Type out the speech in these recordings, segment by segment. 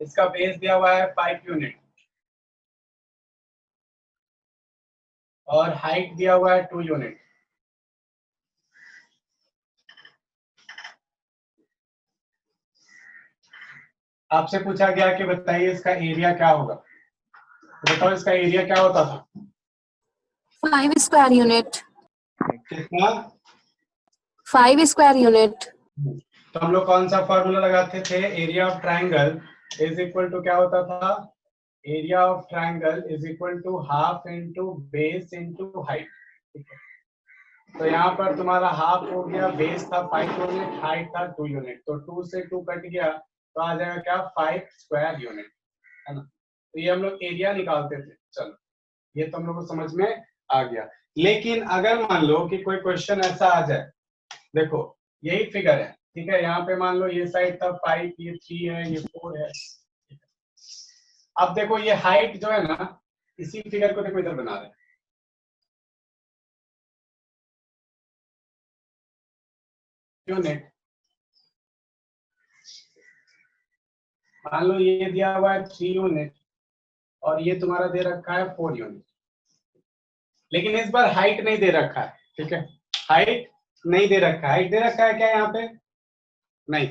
इसका बेस दिया हुआ है 5 यूनिट और हाइट दिया हुआ है 2 यूनिट। आपसे पूछा गया कि बताइए इसका एरिया क्या होगा, तो बताओ इसका एरिया क्या होता था? 5 स्क्वायर यूनिट। कितना? 5 स्क्वायर यूनिट। तो हम लोग कौन सा फॉर्मूला लगाते थे? Area of triangle is equal to क्या होता था? Area of triangle is equal to half into base into height. तो यहाँ पर तुम्हारा हाफ हो गया, बेस था 5 यूनिट, हाइट था 2 यूनिट, तो 2 से 2 कट गया तो आ जाएगा क्या? 5 स्क्वायर यूनिट, है ना। तो ये हम लोग एरिया निकालते थे। चलो ये तो हम लोग को समझ में आ गया। लेकिन अगर मान लो कि कोई क्वेश्चन ऐसा आ जाए, देखो यही फिगर है, ठीक है, यहाँ पे मान लो ये साइड था 5, ये 3 है, ये 4 है। अब देखो ये हाइट जो है ना, इसी फिगर को देखो इधर बना रहे हैं, यूनिट। मान लो ये दिया हुआ है 3 यूनिट और ये तुम्हारा दे रखा है 4 यूनिट, लेकिन इस बार हाइट नहीं दे रखा है, ठीक है, हाइट नहीं दे रखा है। हाइट दे रखा है क्या यहाँ पे? नहीं।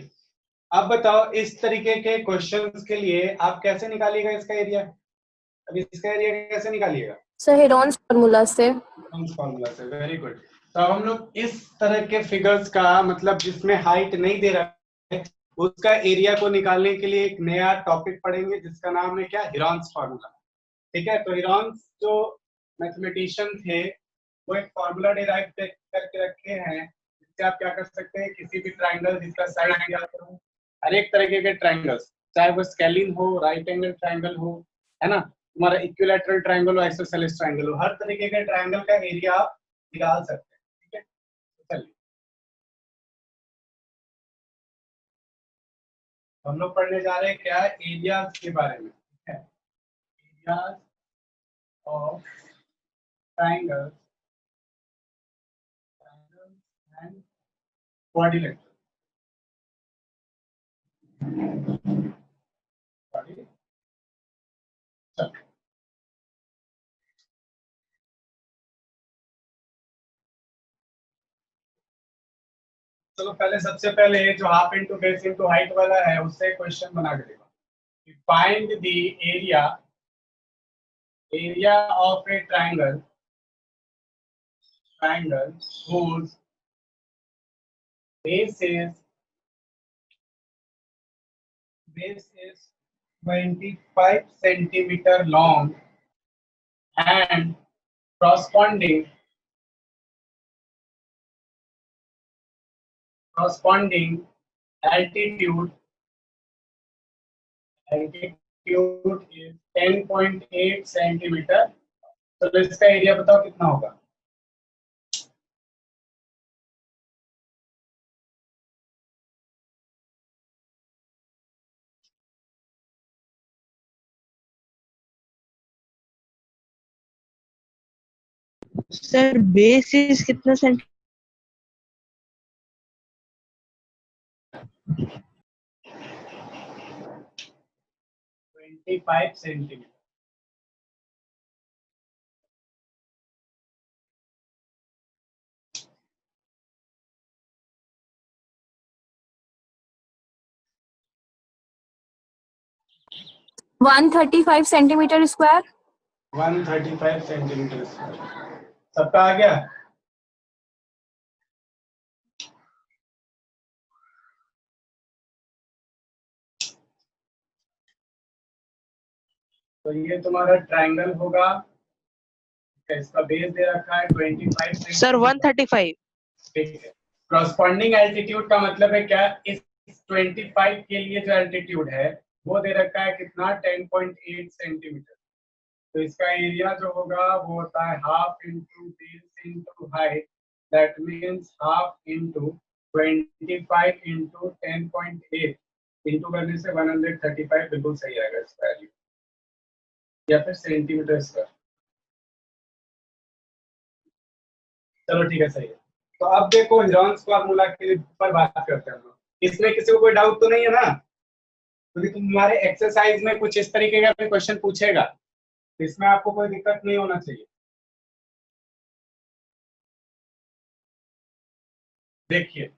अब बताओ इस तरीके के क्वेश्चंस के लिए आप कैसे निकालिएगा इसका एरिया? अब इसका एरिया कैसे निकालिएगा? सर हेरोन्स फार्मूला से। हेरोन्स फार्मूला से, वेरी गुड। तो अब हम लोग इस तरह के फिगर्स का मतलब जिसमें हाइट नहीं दे रहा है उसका एरिया को निकालने के लिए एक नया टॉपिक पढ़ेंगे जिसका नाम है क्या? Heron's formula. ठीक है, तो हेरोन्स जो मैथमेटिशियन थे वो एक फार्मूला डिराइव करके रखे हैं जिससे आप क्या कर सकते हैं, किसी भी ट्राइंगल जिसका साइड दिया हो, हर एक तरीके के ट्राइंगल्स, चाहे वो स्केलिन हो, राइट एंगल ट्राइंगल हो, है ना, तुम्हारा इक्विलैटरल ट्राइंगल हो, आइसोसेलेस ट्राइंगल हो, हर तरीके के ट्राइंगल का एरिया आप निकाल सकते हैं। ठीक है, चलिए हम लोग पढ़ने जा रहे हैं क्या? एरियाज के बारे में। ठीक है, areas of triangles and quadrilateral. चलो पहले सबसे पहले जो half into base into height वाला है उससे क्वेश्चन बना के देखो। Find the area of A triangle whose base is 25 centimeter long and corresponding altitude is 10.8 centimetre. तो इसका एरिया बताओ कितना होगा? सर बेस इज कितना centimetre? 25 centimetre. One 135 centimetre square. 135 centimetre square. सबका आ गया? तो ये तुम्हारा ट्राइंगल होगा, इसका बेस दे रखा है 25 सर 135। ठीक है, कॉरस्पॉन्डिंग एल्टीट्यूड का मतलब है क्या? इस 25 के लिए जो एल्टीट्यूड है वो दे रखा है कितना? 10.8 सेंटीमीटर। तो इसका एरिया जो होगा वो होता है half into base into height, that means half into 25 into 10.8 into करने से 135 बिल्कुल सही आएगा इसका वैल्यू, या फिर सेंटीमीटर स्क्वायर। चलो ठीक है, सही है। तो अब देखो हेरोन्स फार्मूला के ऊपर बात करते हैं हम लोग। इसमें किसी को कोई डाउट तो नहीं है ना? क्योंकि तुम्हारे एक्सरसाइज में कुछ इस तरीके का कोई क्वेश्चन पूछेगा, तो इसमें आपको कोई दिक्कत नहीं होना चाहिए। देखिए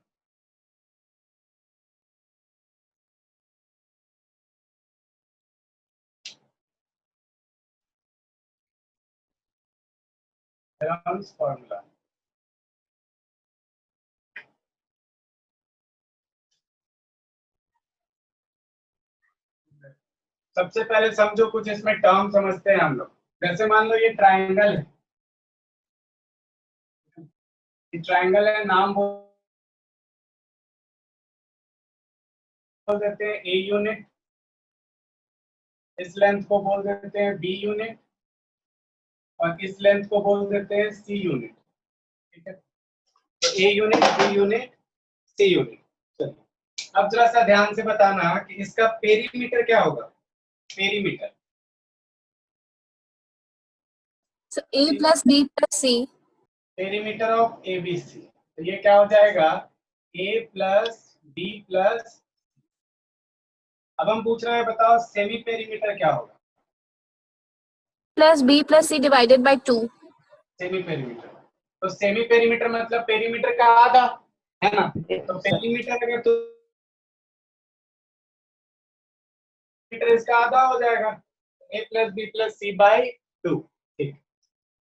हेरोन्स फॉर्मूला, सबसे पहले समझो कुछ इसमें टर्म समझते हैं हम लोग। जैसे मान लो ये ट्रायंगल है, ये ट्रायंगल है, नाम बोल देते हैं ए यूनिट, इस लेंथ को बोल देते हैं बी यूनिट, और इस लेंथ को बोल देते हैं सी यूनिट। ठीक है, तो a unit, B unit, C unit. चलिए अब जरा सा ध्यान से बताना कि इसका पेरीमीटर क्या होगा। Perimeter So A plus B plus C. Perimeter of A B C, तो ये क्या हो जाएगा, ए प्लस बी प्लस। अब हम पूछ रहे हैं बताओ सेमी पेरीमीटर क्या होगा। Plus B plus C divided by 2. Semi perimeter, तो सेमी पेरीमीटर मतलब पेरीमीटर का आधा, है ना? तो पेरीमीटर अगर तो इसका आधा हो जाएगा, A plus B plus C by 2। ठीक,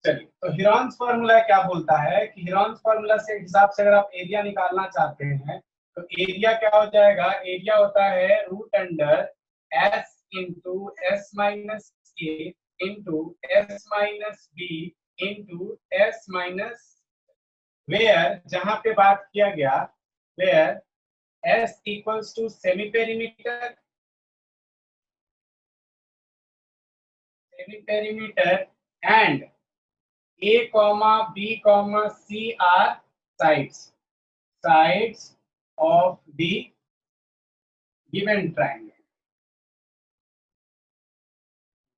चलिए तो हेरोन्स फॉर्मूला क्या बोलता है कि हेरोन्स फॉर्मूला से हिसाब से अगर आप एरिया निकालना चाहते हैं तो एरिया क्या हो जाएगा, एरिया होता है root under S into S minus A into S minus B into S minus, where जहां पे बात किया गया, where S equals to semi perimeter, semi perimeter and A, B, C are sides of the given triangle.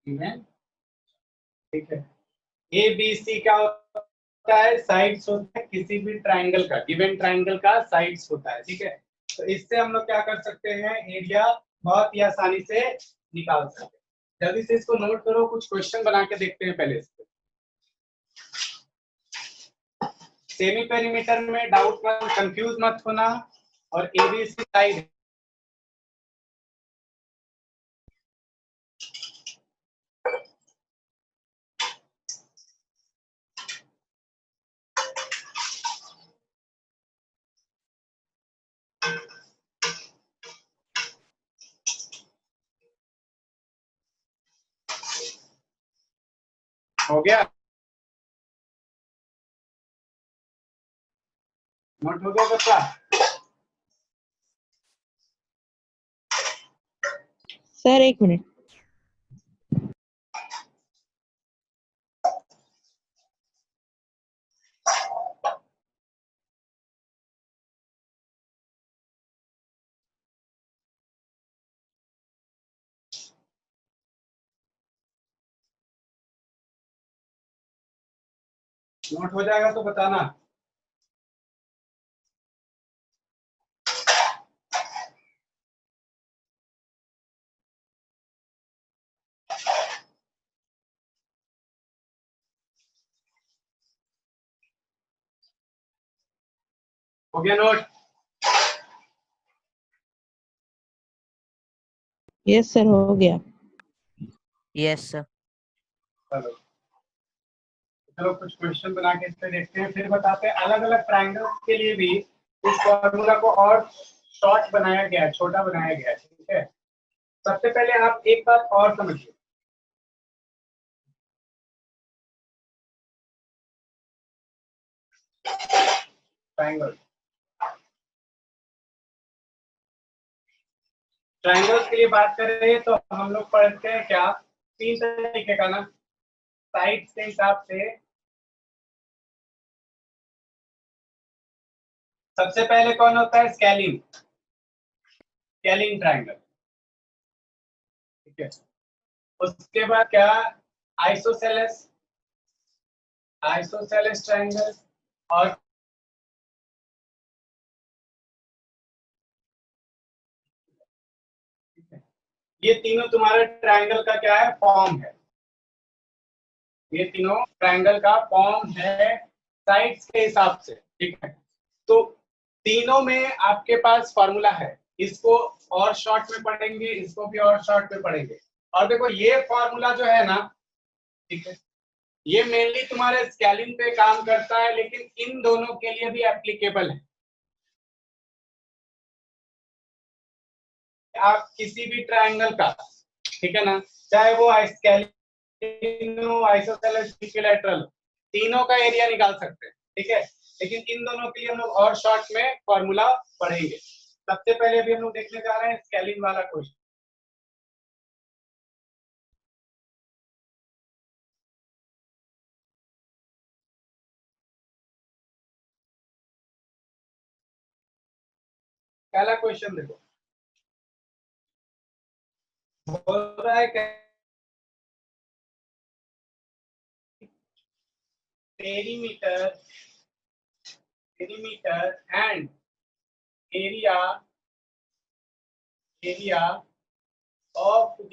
Given, ठीक है। A, B, C क्या होता है, साइड्स होता है किसी भी ट्राइंगल का, गिवन ट्राइंगल का साइड्स होता है। ठीक है, तो इससे हम लोग क्या कर सकते हैं, एरिया बहुत ही आसानी से निकाल सकते हैं। जल्दी से इसको नोट करो, कुछ क्वेश्चन बना के देखते हैं पहले इसको। सेमी पेरीमीटर में डाउट मत, कंफ्यूज मत होना, और एबीसी साइड हो गया, नोट हो गया बच्चा? सर एक मिनट। नोट हो जाएगा तो बताना। हो गया नोट? यस सर, हो गया। Yes sir. चलो चलो कुछ क्वेश्चन बना के इस पे देखते हैं, फिर बताते हैं। अलग अलग ट्राइंगल्स के लिए भी इस फॉर्मूला को और शॉर्ट बनाया गया है, छोटा बनाया गया है। ठीक है, सबसे पहले आप एक बात और समझिए, ट्राइंगल, ट्राइंगल्स के लिए बात कर रहे हैं तो हम लोग पढ़ते हैं क्या, तीन तरीके का ना, साइड के हिसाब से। सबसे पहले कौन होता है, स्केलिंग, स्केलिंग ट्राइंगल। ठीक है, उसके बाद क्या, आइसोसेलेस, आइसोसेलेस ट्राइंगल, और ये तीनों तुम्हारे ट्रायंगल का क्या है, फॉर्म है। ये तीनों ट्रायंगल का फॉर्म है साइड्स के हिसाब से, ठीक है। तो तीनों में आपके पास फॉर्मूला है, इसको और शॉर्ट में पढ़ेंगे, इसको भी और शॉर्ट में पढ़ेंगे। और देखो ये फॉर्मूला जो है ना, ठीक है, ये मेनली तुम्हारे स्केलिंग पे काम करता है, लेकिन इन दोनों के लिए भी एप्लीकेबल है। आप किसी भी ट्रायंगल का, ठीक है ना, चाहे वो स्केलिंग हो, आइसोसेलेस, इक्विलैटरल, तीनों का एरिया निकाल सकते हैं, ठीक है। लेकिन इन दोनों के लिए हम लोग और शॉर्ट में फॉर्मूला पढ़ेंगे। सबसे पहले अभी हम लोग देखने जा रहे हैं स्केलिंग वाला क्वेश्चन। पहला क्वेश्चन देखो, बोल रहा है perimeter and area of the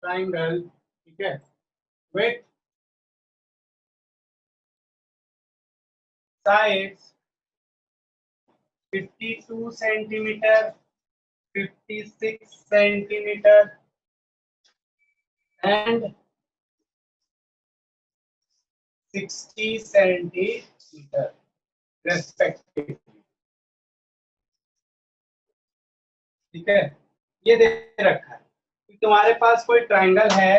triangle, ठीक है, with sides 52 centimeter, 56 centimeter and 60 centimeter respectively, ठीक है। ये दे रखा है कि तुम्हारे पास कोई ट्रायंगल है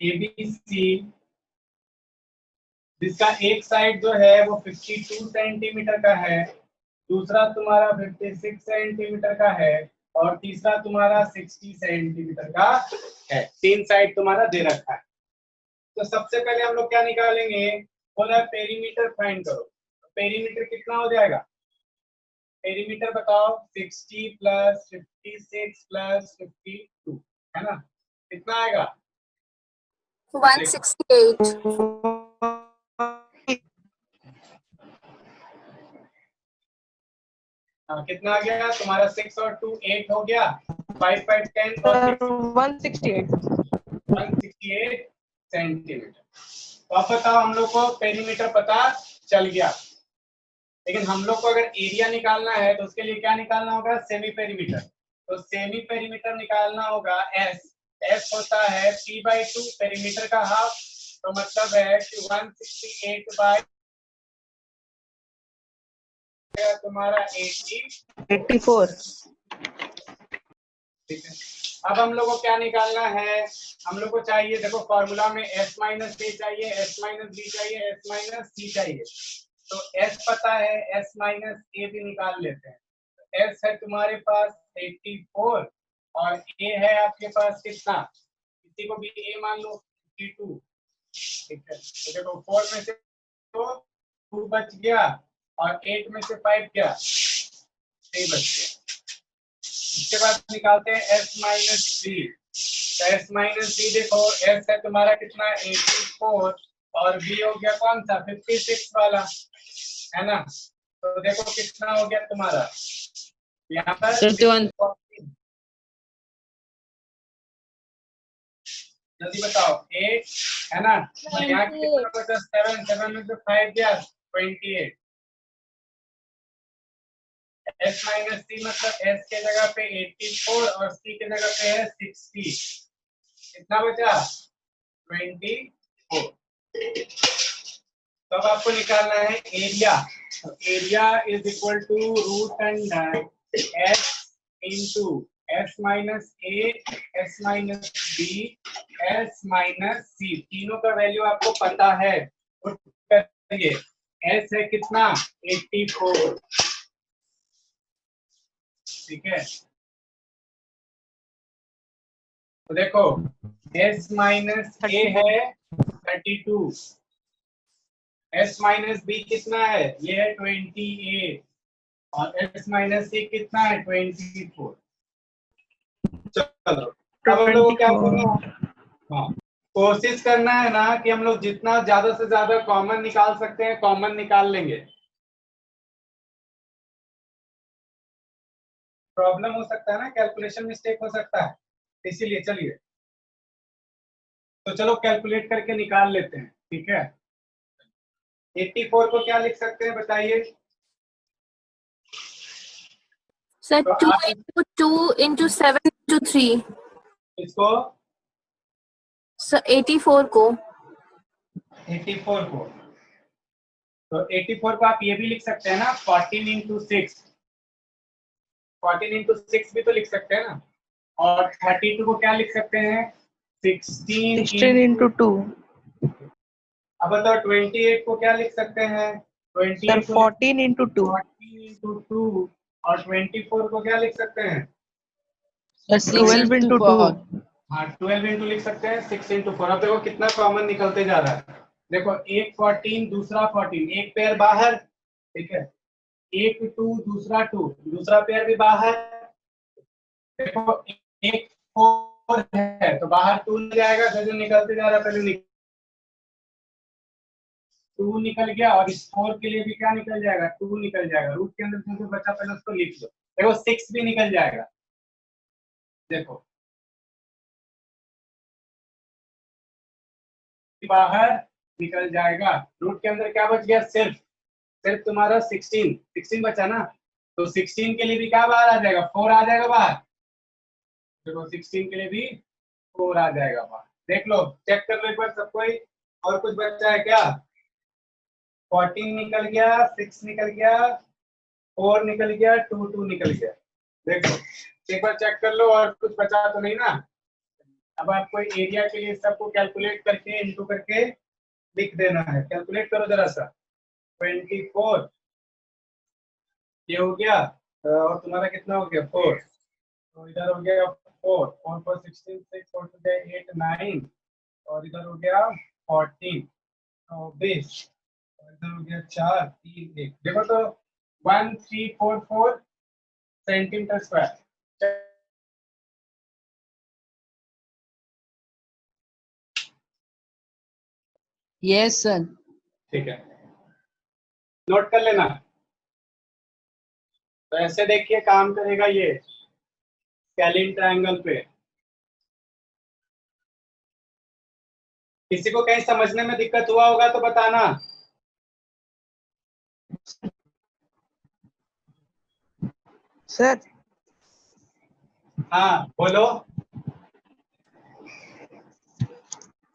ABC, जिसका एक साइड जो है वो 52 सेंटीमीटर का है, दूसरा तुम्हारा 56 सेंटीमीटर का है और तीसरा तुम्हारा 60 सेंटीमीटर का है। तीन साइड तुम्हारा दे रखा है। तो सबसे पहले हम लोग क्या निकालेंगे, बोला पेरीमीटर फाइंड करो। पेरीमीटर कितना हो जाएगा, पेरीमीटर बताओ, 60 प्लस 56 प्लस 52, है ना, कितना आएगा 168. कितना आ गया तुम्हारा, 6 और 2 8 हो गया, 5 5 10 और 168 168 सेंटीमीटर। तो अब बताओ, हम लोग को पेरीमीटर पता चल गया, लेकिन हम लोग को अगर एरिया निकालना है तो उसके लिए क्या निकालना होगा, सेमी पेरीमीटर। तो सेमी पेरीमीटर निकालना होगा, एस होता है p/2 पेरीमीटर का हाफ, तो मतलब है कि 168 बाय तुम्हारा 84। ठीक है। अब हम लोग को क्या निकालना है, हम लोग को चाहिए, देखो फॉर्मूला में s माइनस a चाहिए, s माइनस b चाहिए, s माइनस c चाहिए। तो s पता है, s माइनस a भी निकाल लेते हैं। s है तुम्हारे पास 84 और a है आपके पास कितना, किसी को भी a मान लो 52, ठीक है। तो देखो 4 में से तो 2 बच गया और 8 में से 5 गया, 3 बच गया। उसके बाद निकालते हैं s माइनस बी। तो s माइनस बी देखो, s है तुम्हारा कितना 84 और b हो गया कौन सा 56 वाला, है ना। तो देखो कितना हो गया तुम्हारा, यहाँ पर 31। जल्दी बताओ 8, है ना, और यहाँ कितना बचा 7, 7 में से 5 गया 28। s माइनस सी मतलब s के जगह पे 84 और c के जगह पे है 60, कितना बचा 24। तब आपको निकालना है area. Area is equal to root under s into s minus A, s minus B, s minus C, तीनों का वैल्यू आपको पता है। s है कितना 84, ठीक है। तो देखो s माइनस ए है 32, s माइनस बी कितना है, ये है 28 और s माइनस सी कितना है 24। चलो अब हम लोग को क्या करना है, हाँ, कोशिश करना है ना कि हम लोग जितना ज्यादा से ज्यादा कॉमन निकाल सकते हैं कॉमन निकाल लेंगे। प्रॉब्लम हो सकता है ना, कैलकुलेशन मिस्टेक हो सकता है, इसीलिए चलिए तो चलो कैलकुलेट करके निकाल लेते हैं, ठीक है। 84 को क्या लिख सकते हैं बताइए। Sir, तो 2 आप into 2 into 7 into 3. इसको So 84 को 84 को, तो 84 को आप ये भी लिख सकते हैं ना, 14 इंटू 6, 14 इंटू 6 भी तो लिख सकते हैं ना। और 32 को क्या लिख सकते हैं, 16 16 into 2. अब बताओ 28 को क्या लिख सकते हैं, Sir, 28 को 14 into 2. 14 इंटू 2, और 24 को क्या लिख सकते हैं, Sir, 12 into 2. हाँ 12 इंटू लिख सकते हैं, 6 इंटू 4। अब देखो कितना कॉमन निकलते जा रहा है, देखो एक 14 दूसरा 14, एक पेयर बाहर, ठीक है, एक 2 दूसरा 2, दूसरा पेयर भी बाहर, देखो एक 4 है तो बाहर 2 निकल जाएगा, जो निकलते जा रहा है पहले 2 निकल गया, और इस 4 के लिए भी क्या निकल जाएगा, 2 निकल जाएगा, रूट के अंदर जो जो बचा पहले उसको लिख दो, देखो 6 भी निकल जाएगा, देखो बाहर निकल जाएगा, रूट के अंदर क्या बच गया, सिर्फ सिर्फ तुम्हारा 16 बचा ना, तो 16 के लिए भी क्या बाहर आ जाएगा, 4 आ जाएगा बाहर, देखो 16 के लिए भी 4 आ जाएगा बाहर, देख लो चेक कर लो एक बार सब कोई, और कुछ बचा है क्या, 14 निकल गया, 6 निकल गया, 4 निकल गया, 2 निकल गया, देखो एक बार चेक कर लो और कुछ बचा तो नहीं ना। अब आपको एरिया के लिए सबको कैलकुलेट करके इनटू करके लिख देना है, कैलकुलेट करो जरा सा, 24 ये हो गया, और तुम्हारा कितना हो गया 4, तो इधर हो गया 4, 4 4 16, 6 4 2 8 9, और इधर हो गया 14 तो 20, और इधर हो गया 4 3 1, देखो तो 1344 सेंटीमीटर स्क्वायर। Yes, sir. ठीक है, नोट कर लेना, तो ऐसे देखिए काम करेगा ये स्केलिन ट्रायंगल पे। किसी को कहीं समझने में दिक्कत हुआ होगा तो बताना। Sir, हाँ बोलो।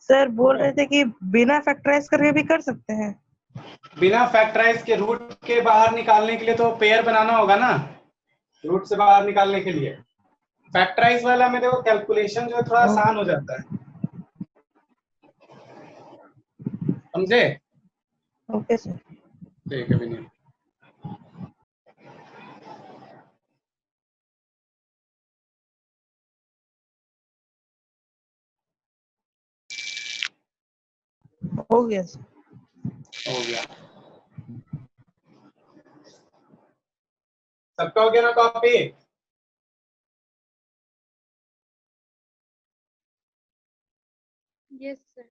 सर बोल रहे थे कि बिना फैक्टराइज करके भी कर सकते हैं। बिना फैक्टराइज के रूट के बाहर निकालने के लिए तो पेयर बनाना होगा ना, रूट से बाहर निकालने के लिए। फैक्टराइज वाला में देखो कैलकुलेशन जो है थोड़ा आसान हो जाता है, समझे। Okay sir. ठीक है विनीत। हो गया सर। हो गया, सबका हो गया ना कॉपी। Yes sir.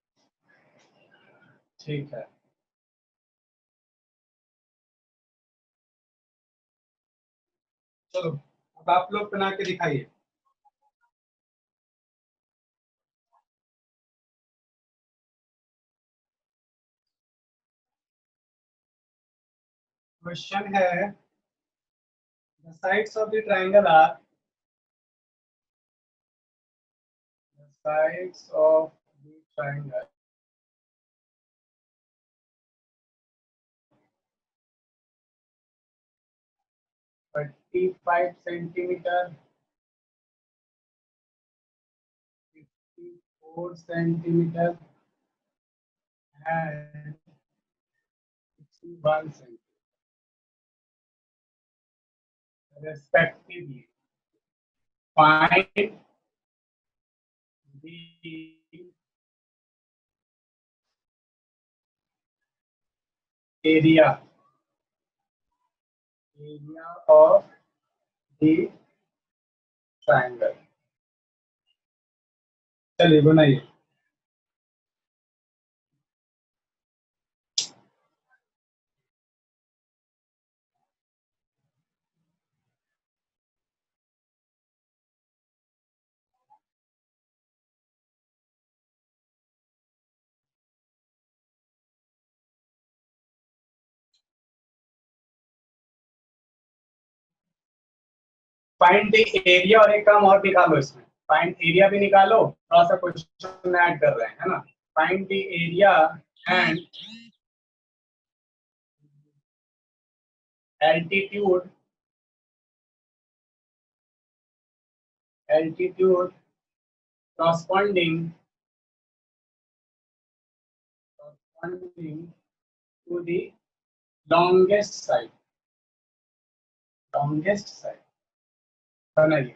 ठीक है, चलो अब आप लोग बना के दिखाइए। क्वेश्चन है, the sides of the triangle are, the sides of the triangle are 35 centimeter, 54 centimeter and 61 centimeter respectively. Find the area of the triangle। चलिए बनाइए। फाइंड द एरिया और एक काम और निकालो इसमें, फाइंड एरिया भी निकालो, थोड़ा सा क्वेश्चन ऐड कर रहे हैं, है ना। Find the area and altitude corresponding to the longest side बनाइए।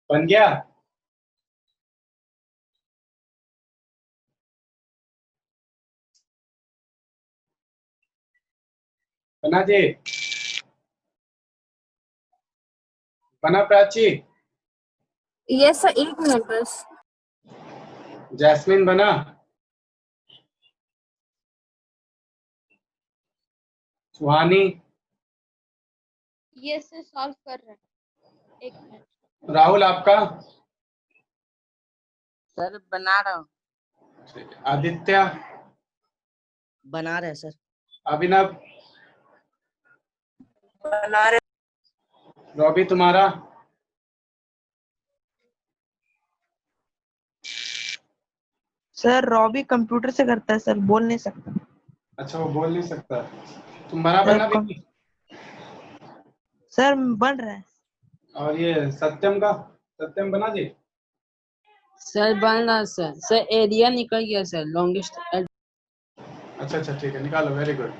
बन गया। बना जी, बना प्राची? Yes sir, 1 minute बस। जैस्मिन बना? सुहानी? यस सर, सॉल्व कर रहे हैं, 1 मिनट। राहुल आपका? सर बना रहा हूँ। ठीक है। आदित्य? बना रहे सर। अभिनव? बना रहे रॉबी तुम्हारा? सर। रॉबी कंप्यूटर से करता है सर, बोल नहीं सकता। अच्छा वो बोल नहीं सकता। तुम बना सर बना भी? सर बन रहा है। और ये सत्यम का? सत्यम बना जी? सर बन रहा सर। सर एरिया निकल गया सर, लॉन्गेस्ट। अच्छा अच्छा ठीक है, निकालो, वेरी गुड।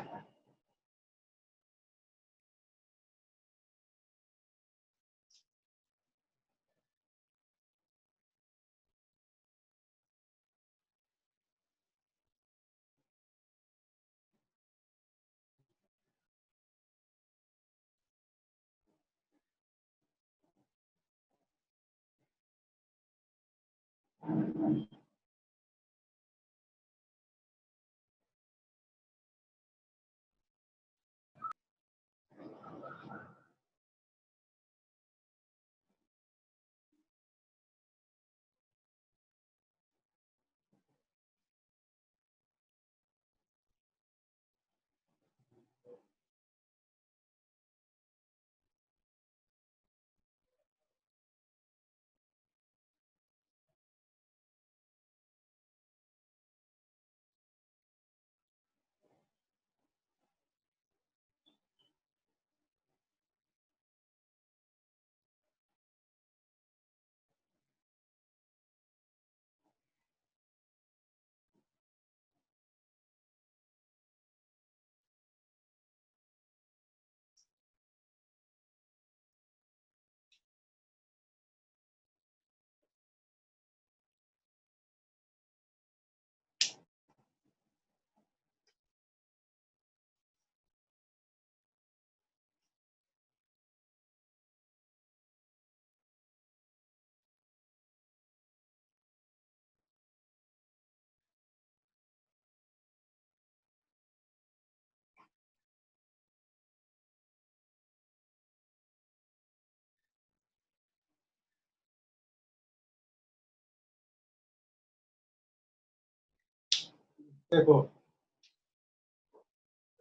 देखो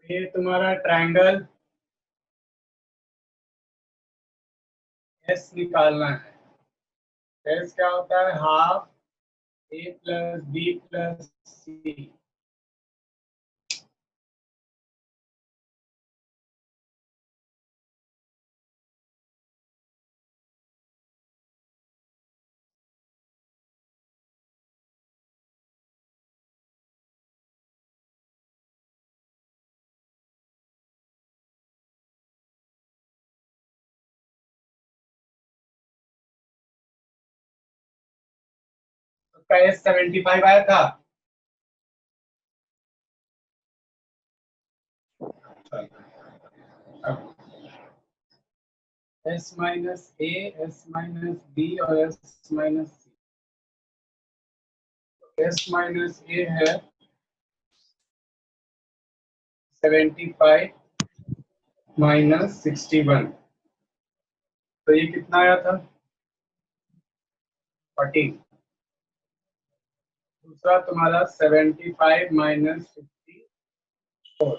ये तुम्हारा ट्रायंगल एस निकालना है। एस क्या होता है? हाफ ए प्लस बी प्लस सी। उसका एस 75 आया था। अब एस माइनस ए, एस माइनस बी और S minus C. S minus A है 75 माइनस 61, तो ये कितना आया था? 40। दूसरा तुम्हारा 75 माइनस 54,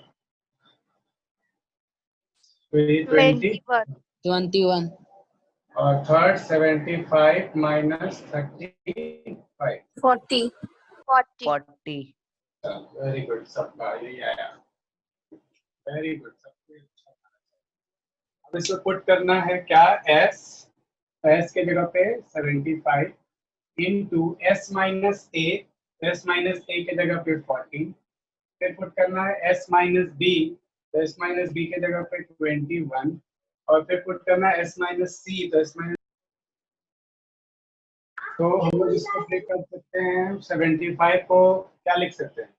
तो ये 20। 21. 21. और थर्ड 75 माइनस 35। 40. 40. 40. वेरी गुड, सबका यही आया। वेरी गुड, सबको अच्छा आना चाहिए। अब इसको पुट करना है क्या? एस के जगह पे 75 into S minus A, S minus A के जगह पे 40। फिर पुट करना है एस माइनस बी, तो एस माइनस बी के जगह पे 21। और फिर पुट करना है एस माइनस सी, तो एस माइनस, तो हम लोग इसको ब्रेक कर सकते हैं। 75 को क्या लिख सकते हैं?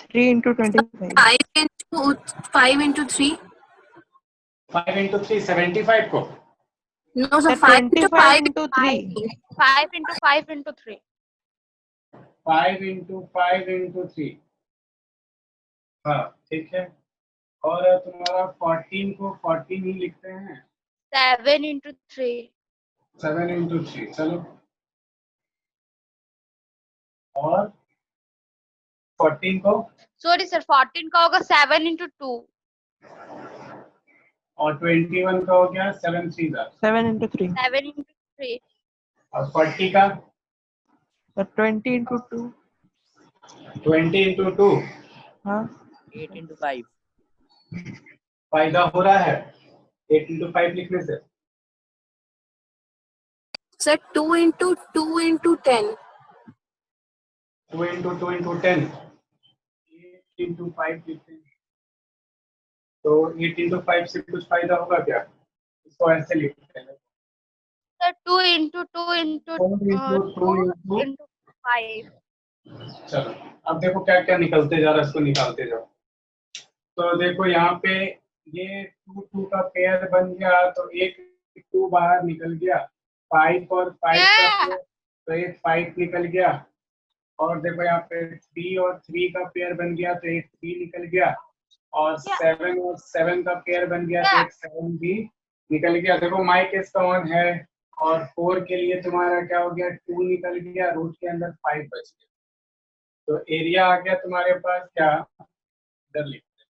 3 into 25. 5 into 3. 5 into 3, 75 को। No, sir, Sir, 5 into 25 5. into 3. 5 into 5 into 3. 5 into 5 into 3। हाँ ठीक है। और तुम्हारा 14 को 14 ही लिखते हैं। 7 into 3. 7 into 3, चलो। और 14 को, Sorry sir, 14 का होगा 7 into 2. और 21 का हो गया 7 3 जा। 7 into 3. 7 into 3. और 40 का Sir, 20 into 2. 20 into 2। हाँ 8 into 5. फायदा हो रहा है 8 into 5 लिखने से। Sir, 2 into 2 into 10. 2 into 2 into 10, 8 into 5 लिखते हैं। तो 8 into 5 से कुछ फायदा होगा क्या? इसको ऐसे लिखते हैं। Sir, 2 into 2 into 2 into 5. चलो अब देखो क्या क्या निकलते जा रहा है, इसको निकालते जाओ। तो देखो यहाँ पे ये 2 2 का पेयर बन गया, तो एक 2 बाहर निकल गया। 5 और 5 का पेयर, तो एक 5 निकल गया। और देखो यहाँ पे 3 और 3 का पेयर बन गया, तो एक 3 निकल गया। और 7 और 7 का पेयर बन गया, तो एक 7 भी निकल गया। देखो माइक इसका ऑन है। और 4 के लिए तुम्हारा क्या हो गया? 2 निकल गया, रूट के अंदर 5 बच गया। तो एरिया आ गया तुम्हारे पास क्या? इधर लिखते हैं।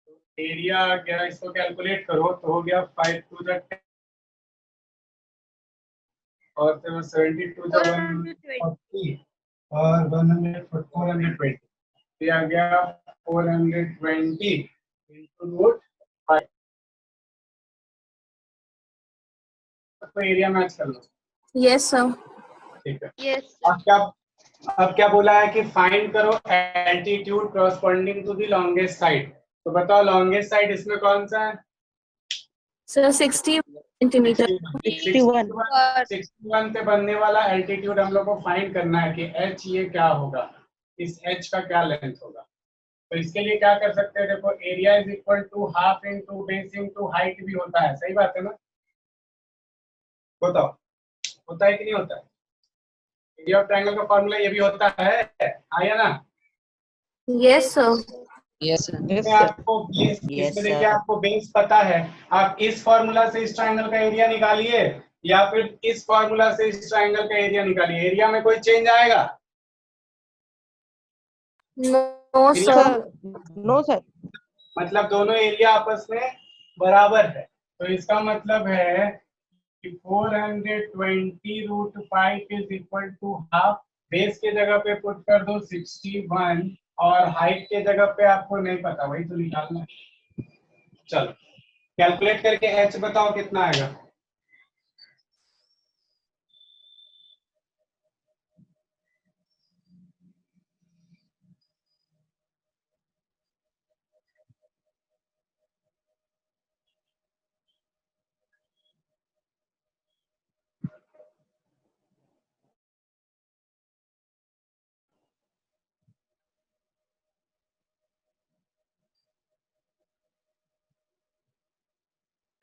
तो एरिया आ गया, इसको कैलकुलेट करो तो हो गया 5 2 the 10 और 72 the 140 और 420। ये आ गया 420 into root 5। तो एरिया मैच कर लो। Yes, sir. ठीक है। Yes sir. अब क्या बोला है कि फाइंड करो altitude corresponding to the longest side. तो बताओ लॉन्गेस्ट साइड इसमें कौन सा है? Sir, 60 centimeter. 61. 61 से बनने वाला एल्टीट्यूड हम लोग को फाइंड करना है कि h ये क्या होगा, इस h का क्या लेंथ होगा। तो इसके लिए क्या कर सकते हैं? देखो area is equal to half into base into height भी होता है। सही बात है ना? बताओ होता है कि नहीं होता है? एरिया ऑफ ट्रायंगल का फॉर्मूला ये भी होता है, आया ना? Yes, sir. Yes, sir. इसमें आपको बेस, Yes, इसमें देखिए sir. आपको बेस पता है। आप इस फॉर्मूला से इस ट्रायंगल का एरिया निकालिए, या फिर इस फॉर्मूला से इस ट्राइंगल का एरिया निकालिए। एरिया में कोई चेंज आएगा? No, area sir. No sir. मतलब दोनों एरिया आपस में बराबर है, तो इसका मतलब है कि 420 √5 is equal to half. Base के जगह पे पुट कर दो 61 और हाइट के जगह पे आपको नहीं पता, वही तो निकालना है। चलो कैलकुलेट करके h बताओ कितना आएगा।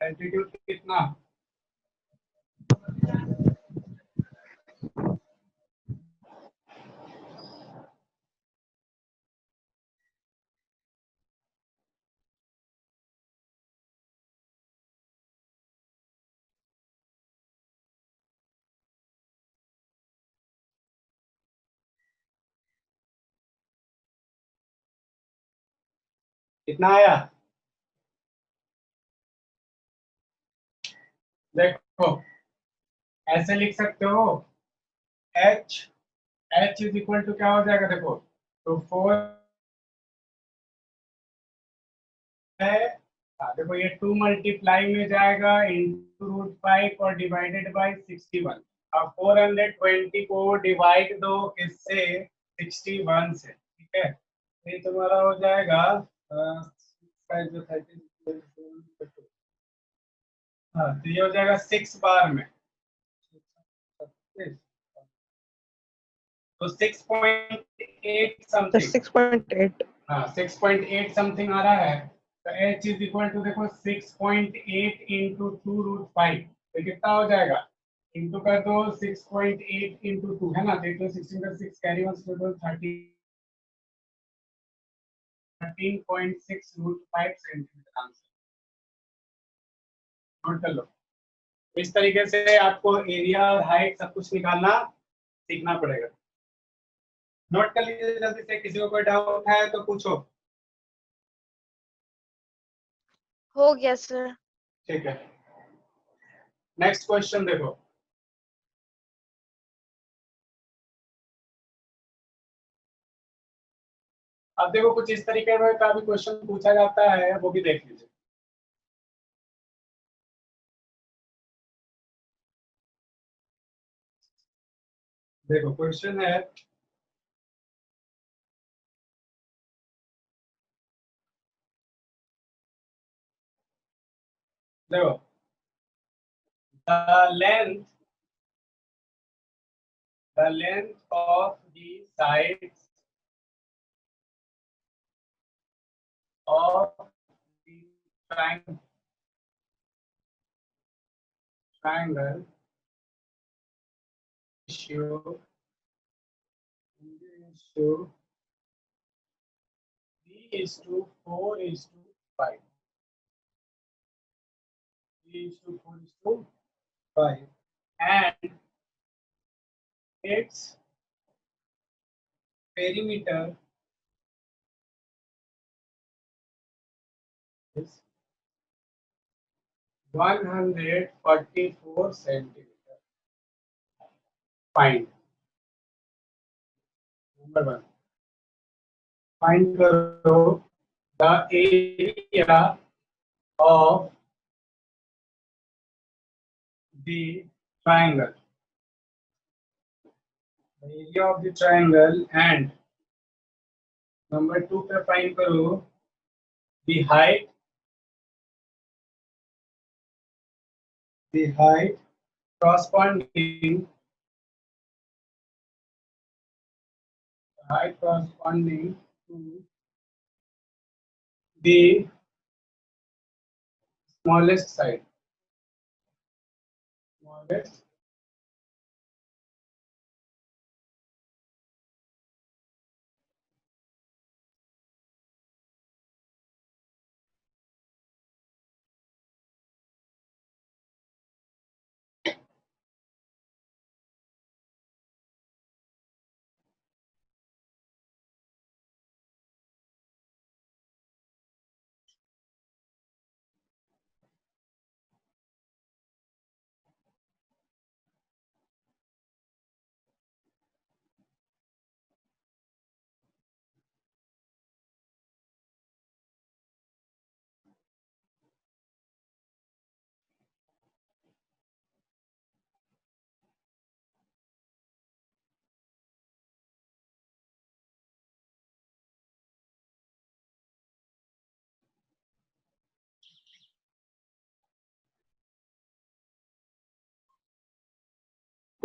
एल्टीट्यूड कितना? कितना आया? देखो ऐसे लिख सकते हो, h इज इक्वल टू क्या हो जाएगा, देखो तो 4 है। देखो ये 2 मल्टीप्लाई में जाएगा इंटू √5 और डिवाइडेड बाय 61। अब 420 को डिवाइड दो इससे 61 से, ठीक है, ये तुम्हारा हो जाएगा जो 30, हाँ तो ये हो जाएगा 6 बार में, तो 6.8 सर समथिंग, 6.8। हाँ 6.8 समथिंग आ रहा है। तो h इज इक्वल टू देखो 6.8 इंटू 2 √5, तो कितना हो जाएगा, इंटू कर दो 6.8 इंटू 2 है ना, तो 16 का 6 carry 1 total 13.6 √5 centimetre answer. Note कर लो। इस तरीके से आपको एरिया और हाइट सब कुछ निकालना सीखना पड़ेगा। नोट कर लीजिए जल्दी से, किसी को कोई डाउट है तो पूछो। हो गया सर। ठीक है, नेक्स्ट क्वेश्चन देखो। अब देखो कुछ इस तरीके में का भी क्वेश्चन पूछा जाता है, वो भी देख लीजिए। देखो क्वेश्चन है, देखो the length of the sides of the triangle ratio 3:4:5, 3:4:5, and its perimeter is 144 centimeter. Find number 1. Find the area of the triangle. The area of the triangle, and number 2 पे find करो the height corresponding to the smallest side. Smallest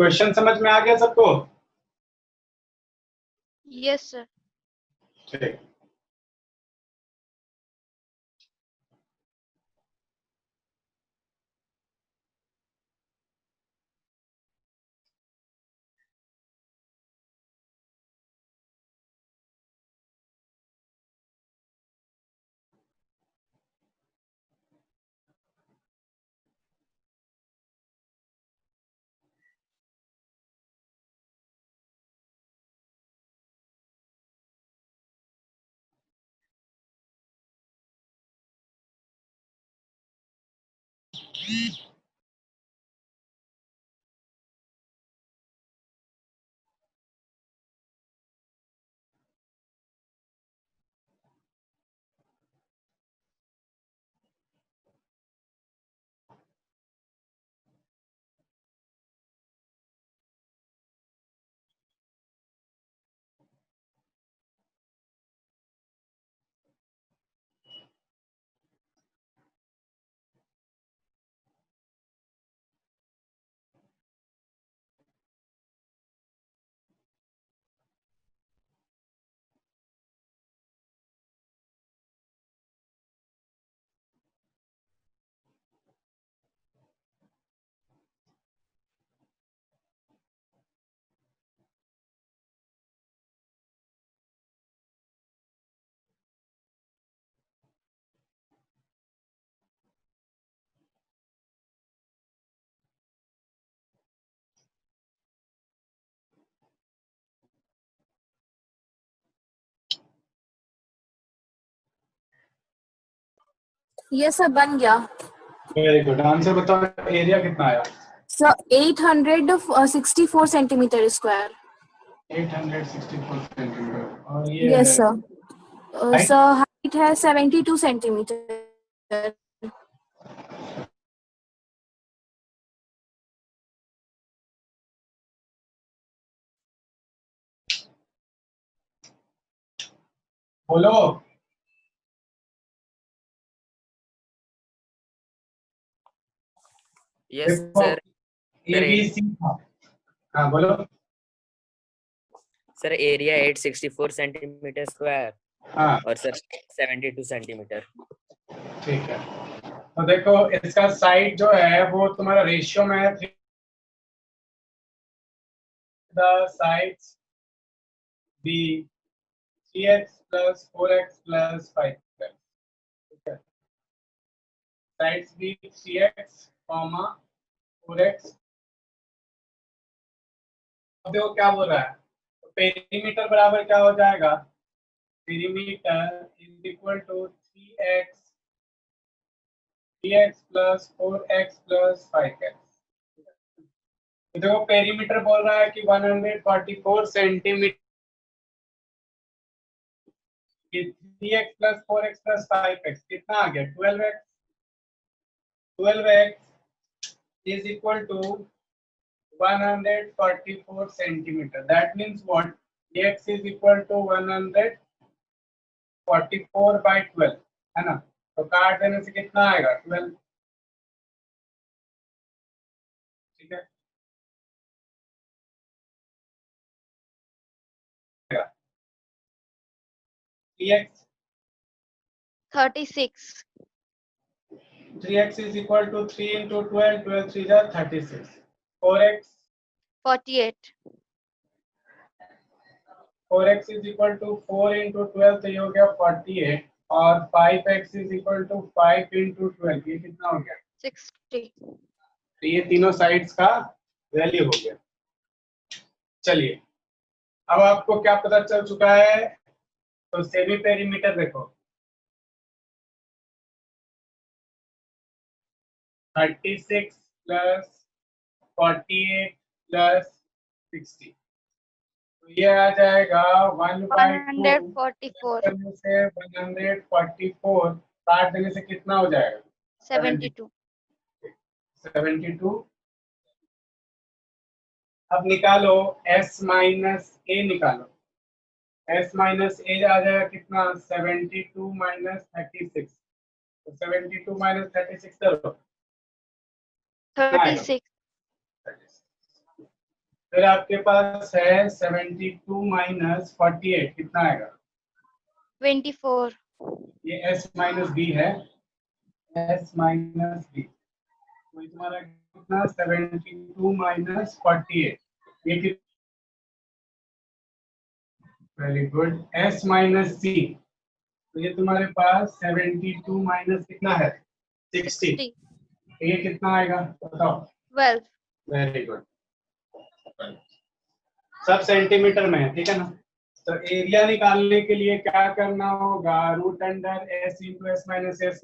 question समझ में आ गया सबको? Yes, sir. ठीक। Yes, sir, बन गया. Very good. Answer बताओ, एरिया कितना आया? Sir, 864 centimeter square. 864 सेंटीमीटर। और ये Yes, sir. Height? Sir, height है 72 centimeter. बोलो। यस देखो, सर। ABC था। हाँ बोलो। सर एरिया 864 सेंटीमीटर स्क्वायर हाँ और सर 72 सेंटीमीटर। ठीक है। तो देखो, इसका साइड जो है वो तुम्हारा रेशियो में है। The sides be 3x plus 4x plus 5x। ठीक है। Sides be 3x, 4x। अब देखो क्या बोल रहा है, पेरीमीटर बराबर क्या हो जाएगा? Perimeter is equal to 3x plus 4x plus 5x। तो देखो पेरीमीटर बोल रहा है कि 144 centimetre. 3x plus 4x plus 5x कितना आ गया? 12x। 12x is equal to 144 centimeter. That means what? X is equal to 144 by 12, है ना? तो काट देने से कितना आएगा? 12। ठीक है। 3x 36. 3x is equal to 3 into 12, 12 3 is 36। 4x 48. 4x is equal to 4 into 12, तो ये हो गया 48। और 5x is equal to 5 into 12, ये कितना हो गया? 60. तो ये तीनों साइड्स का वैल्यू हो गया। चलिए, अब आपको क्या पता चल चुका है? तो सेमी पेरीमीटर देखो, 36 प्लस 48 प्लस 60, तो ये आ जाएगा 144. करने से 144 काट देने से कितना हो जाएगा? 72. 72। अब निकालो s माइनस a निकालो। s माइनस a आ जाएगा कितना? 72 माइनस 36। तो 72 माइनस 36 करो। 36. फिर आपके पास है 72 माइनस 48 कितना आएगा? 24. ये s माइनस बी है, s माइनस बी, तो ये तुम्हारा कितना 72 माइनस 48, ये कितना? वेरी गुड, s माइनस सी, तो ये तुम्हारे पास 72 माइनस कितना है 60, 60. ये कितना आएगा बताओ? 12. वेरी गुड, सब सेंटीमीटर में है, ठीक है ना। तो एरिया निकालने के लिए क्या करना होगा? Root under S into S minus S,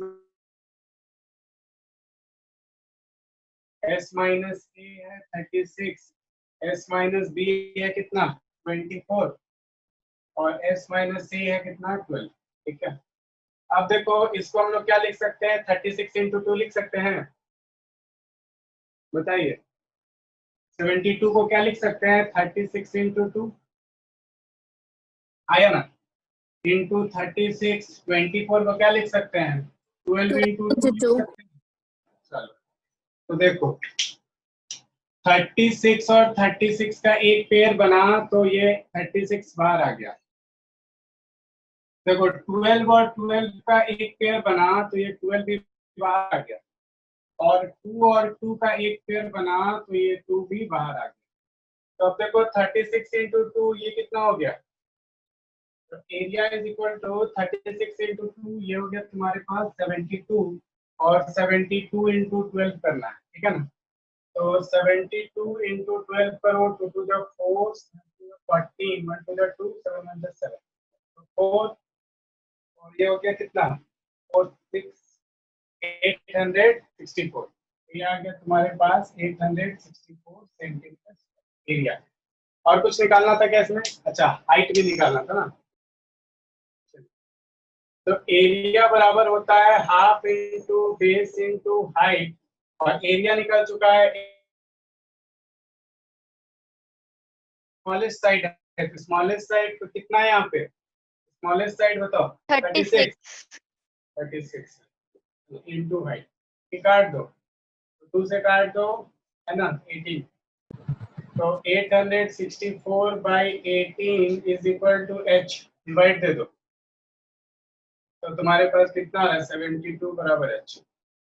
S minus A है 36, एस माइनस बी है कितना 24, और एस माइनस सी है कितना 12, ठीक है। अब देखो इसको हम लोग क्या लिख सकते हैं? 36 इंटू 2 लिख सकते हैं, बताइए। 72 को क्या लिख सकते हैं? 36 इंटू 2 आया ना, इंटू 36, 24 को क्या लिख सकते हैं? 12 इंटू 2 लिख सकते हैं। चलो तो देखो 36 और 36 का एक पेयर बना तो ये 36 बाहर आ गया। देखो 12 और 12 का एक पेयर बना तो ये 12 भी बाहर आ गया, और 2 और 2 का एक पेयर बना तो ये 2 भी बाहर आ गया। तो अब देखो 36 इंटू 2 ये कितना हो गया? तो area is equal to 36 into 2, ये हो गया तुम्हारे पास 72, और 72 इंटू 12 करना है, ठीक है ना। तो 72 इंटू 12 करो, 2 टू द 4, 14, 1 टू द 2, 7 1 7, तो 4, और ये हो गया कितना 4 6 864, ये आ गया तुम्हारे पास 864 सेंटीमीटर एरिया। और कुछ निकालना था क्या इसमें? अच्छा हाइट भी निकालना था ना। तो एरिया बराबर होता है half into base into height, और एरिया निकल चुका है, स्मॉलेस्ट साइड है, तो स्मॉलेस्ट साइड तो कितना है यहाँ पे? स्मॉलेस्ट साइड बताओ। 36. 36 इंटू हाइट, काट दो, 2 से काट दो, है ना 18, तो 864 by 18 is equal to h, divide दे दो, तो तुम्हारे पास कितना है 72 बराबर h,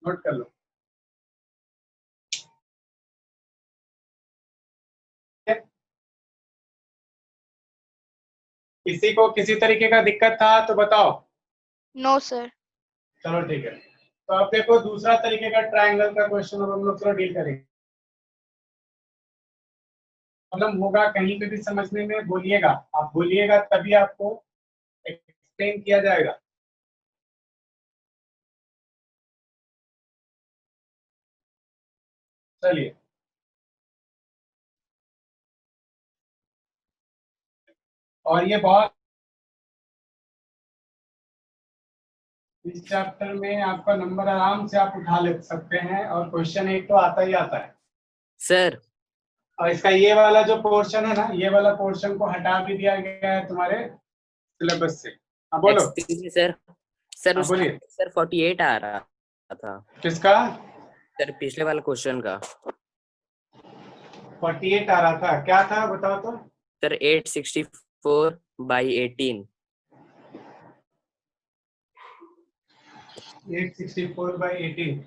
नोट कर लो। किसी को किसी तरीके का दिक्कत था तो बताओ। No, sir. चलो ठीक है, तो अब देखो दूसरा तरीके का ट्रायंगल का क्वेश्चन अब हम लोग थोड़ा डील करेंगे। प्रॉब्लम होगा कहीं पे भी समझने में, बोलिएगा, आप बोलिएगा तभी आपको एक्सप्लेन किया जाएगा। चलिए और ये बहुत इस चैप्टर में आपका नंबर आराम से आप उठा ले सकते हैं, और क्वेश्चन एक तो आता ही आता है। सर और इसका ये वाला जो पोर्शन है ना, ये वाला पोर्शन को हटा भी दिया गया है तुम्हारे सिलेबस से। अब बोलो। एक्सक्यूज मी सर, सर हाँ, उसका बोलिए। सर 48 आ रहा था किसका? सर, पिछले वाले क्वेश्चन का 48 आ रहा था, क्या था बताओ तो। Sir 864 by 18। 864 by 18,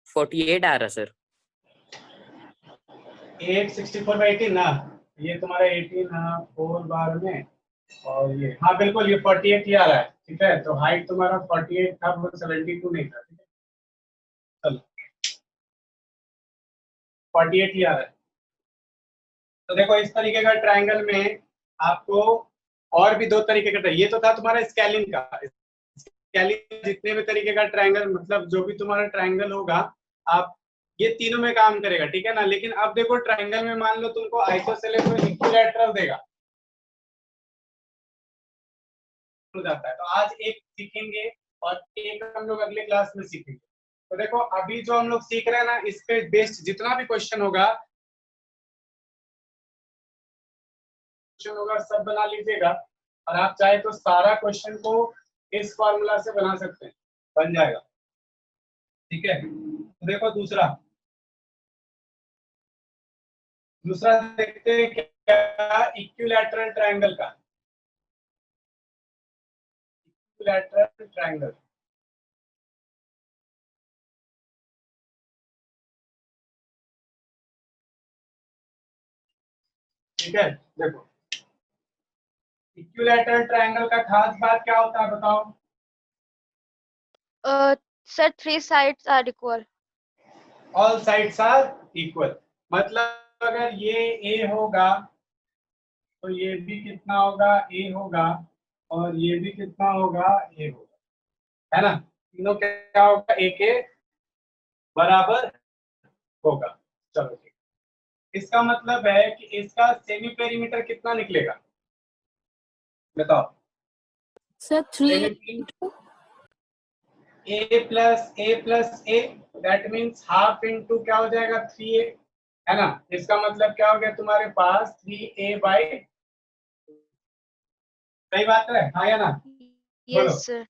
forty eight आ रहा सर। 864 बाई 18 ना, ये तुम्हारा 18 हाँ 4 बार में, और ये हाँ बिल्कुल ये 48 ही आ रहा है, ठीक है। तो हाइट तुम्हारा 48 था, वो 72 नहीं था, ठीक है। चलो 48 ही आ रहा है। तो देखो इस तरीके का ट्रायंगल में आपको और भी दो तरीके का, ये तो था तुम्हारा स्केलिंग का। स्केलिंग जितने भी तरीके का ट्रायंगल, मतलब जो भी तुम्हारा ट्रायंगल होगा, आप ये तीनों में काम करेगा, ठीक है ना। लेकिन अब देखो ट्रायंगल में मान लो तुमको आइसोसेलेस में इक्विलैटरल देगा हो जाता है, तो आज एक सीखेंगे और एक हम लोग अगले क्लास में सीखेंगे। तो देखो अभी जो हम लोग सीख रहे हैं ना, इस पे बेस्ड जितना भी क्वेश्चन होगा सब बना लीजिएगा, और आप चाहे तो सारा क्वेश्चन को इस फॉर्मूला से बना सकते हैं, बन जाएगा। ठीक है, तो देखो दूसरा देखते हैं क्या, इक्विलैटरल ट्रायंगल का। इक्विलैटरल ट्रायंगल, ठीक है। देखो इक्विलैटरल ट्रायंगल का खास बात क्या होता है बताओ। Sir, three sides are equal. All sides are equal, मतलब अगर ये ए होगा तो ये भी कितना होगा, ए होगा, और ये भी कितना होगा, ए होगा, है ना। तीनों क्या होगा, ए के बराबर होगा। चलो ठीक, इसका मतलब है कि इसका सेमी पेरीमीटर कितना निकलेगा, बताओ। Sir, 3 A plus A, that means half into क्या हो जाएगा, 3a, है ना। इसका मतलब क्या हो गया तुम्हारे पास 3a/, सही बात है, हाँ या ना। बोलो। Yes, sir.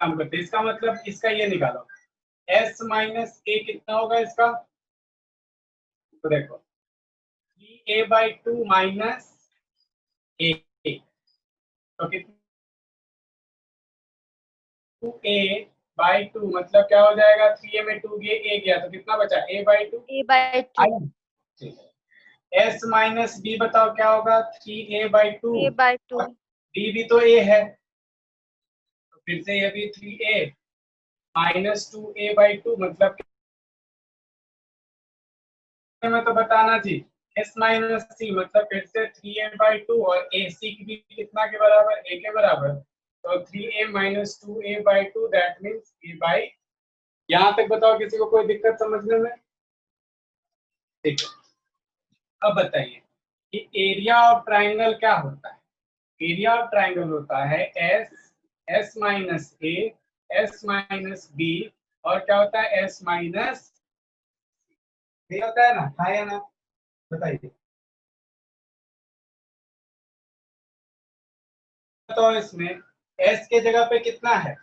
काम करते हैं। इसका मतलब इसका ये निकालो, s माइनस ए कितना होगा इसका, तो देखो 3a/2 माइनस ए, तो कितना 2a/2 मतलब क्या हो जाएगा, 3a में 2 ए गया तो कितना बचा, a/2। A/2. ठीक है, s माइनस b बताओ क्या होगा, 3a/2, A/2. b भी तो a है, तो फिर से ये भी 3a माइनस 2a/2 मतलब में तो बताना जी, s माइनस सी मतलब फिर से 3a/2, और a c की भी कितना के बराबर, a के बराबर, तो 3a minus 2a/2 that means a/, यहाँ तक बताओ किसी को कोई दिक्कत समझने में। ठीक है, अब बताइए कि एरिया ऑफ ट्राइंगल क्या होता है। एरिया ऑफ ट्राइंगल होता है एस माइनस ए, एस माइनस बी, और क्या होता है एस माइनस, ये होता है ना, हाँ या ना, बताइए। तो इसमें एस के जगह पे कितना है,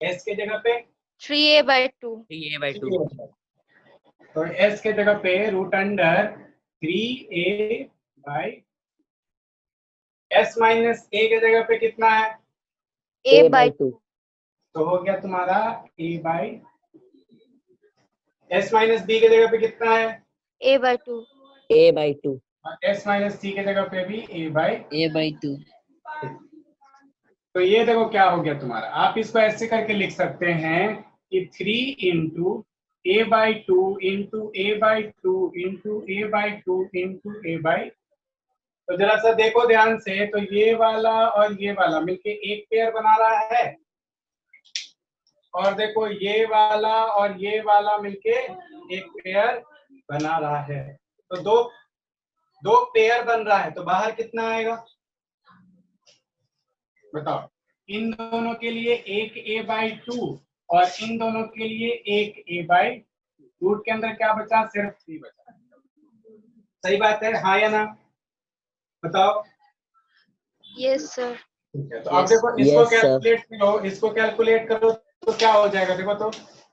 एस के जगह पे 3a/2. 3a/2। तो एस के जगह पे root under 3a/, S minus A के जगह पे कितना है, A/2. तो हो गया तुम्हारा a/, एस माइनस बी के जगह पे कितना है, A/2. A/2. और एस माइनस सी के जगह पे भी a/, A/2। तो ये देखो क्या हो गया तुम्हारा, आप इसको ऐसे करके लिख सकते हैं कि 3 into a/2 into a/2 into a/2 into a/, तो जरा सा देखो ध्यान से, तो ये वाला और ये वाला मिलके एक पेयर बना रहा है, और देखो ये वाला और ये वाला मिलके एक पेयर बना रहा है, तो दो पेयर बन रहा है, तो बाहर कितना आएगा बताओ। इन दोनों के लिए एक a/2 और इन दोनों के लिए एक a/, रूट के अंदर क्या बचा, सिर्फ 3 बचा। सही बात है, हाँ या ना, बताओ। Yes, sir. ठीक है, तो अब देखो इसको Yes, sir. कैलकुलेट करो, इसको कैलकुलेट करो तो क्या हो जाएगा, देखो तो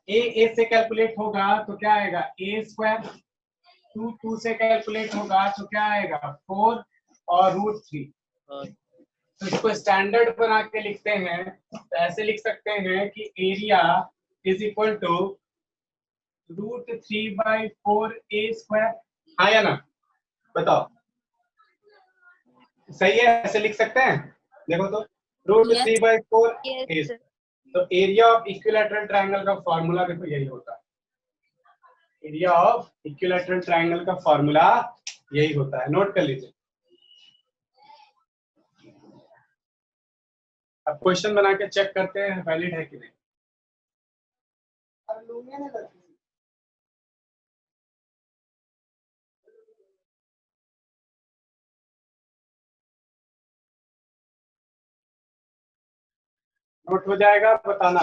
ए से कैलकुलेट होगा तो क्या आएगा a², 2 से कैलकुलेट होगा तो क्या आएगा 4, और √3। तो इसको स्टैंडर्ड बना के लिखते हैं, तो ऐसे लिख सकते हैं कि area is equal to √3/4a², हाँ या ना, बताओ। सही है, ऐसे लिख सकते हैं, देखो तो √3/4 Yes, a²। sir. तो एरिया ऑफ इक्विलैटरल ट्रायंगल का फॉर्मूला देखो यही होता है, एरिया ऑफ इक्विलैटरल ट्रायंगल का फॉर्मूला यही होता है, नोट कर लीजिए। अब क्वेश्चन बना के चेक करते हैं वैलिड है कि नहीं। नोट हो जाएगा, बताना।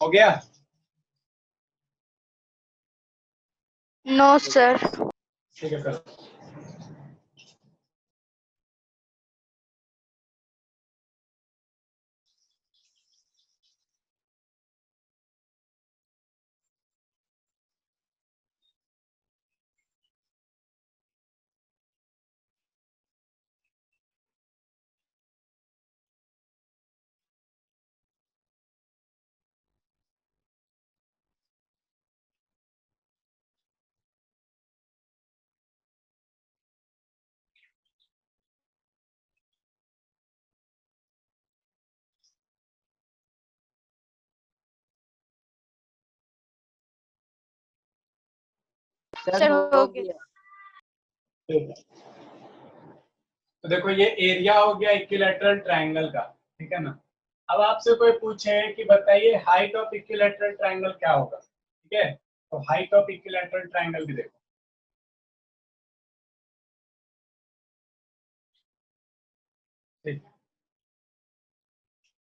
हो गया? No, sir. ठीक है सर। सर सर, हो हो गया। गया। ठीक है। तो देखो ये एरिया हो गया इक्विलैटरल ट्रायंगल का, ठीक है ना। अब आपसे कोई पूछे कि बताइए हाइट ऑफ इक्विलैटरल ट्रायंगल क्या होगा, ठीक है। तो हाइट ऑफ इक्विलैटरल ट्रायंगल भी देखो। ठीक।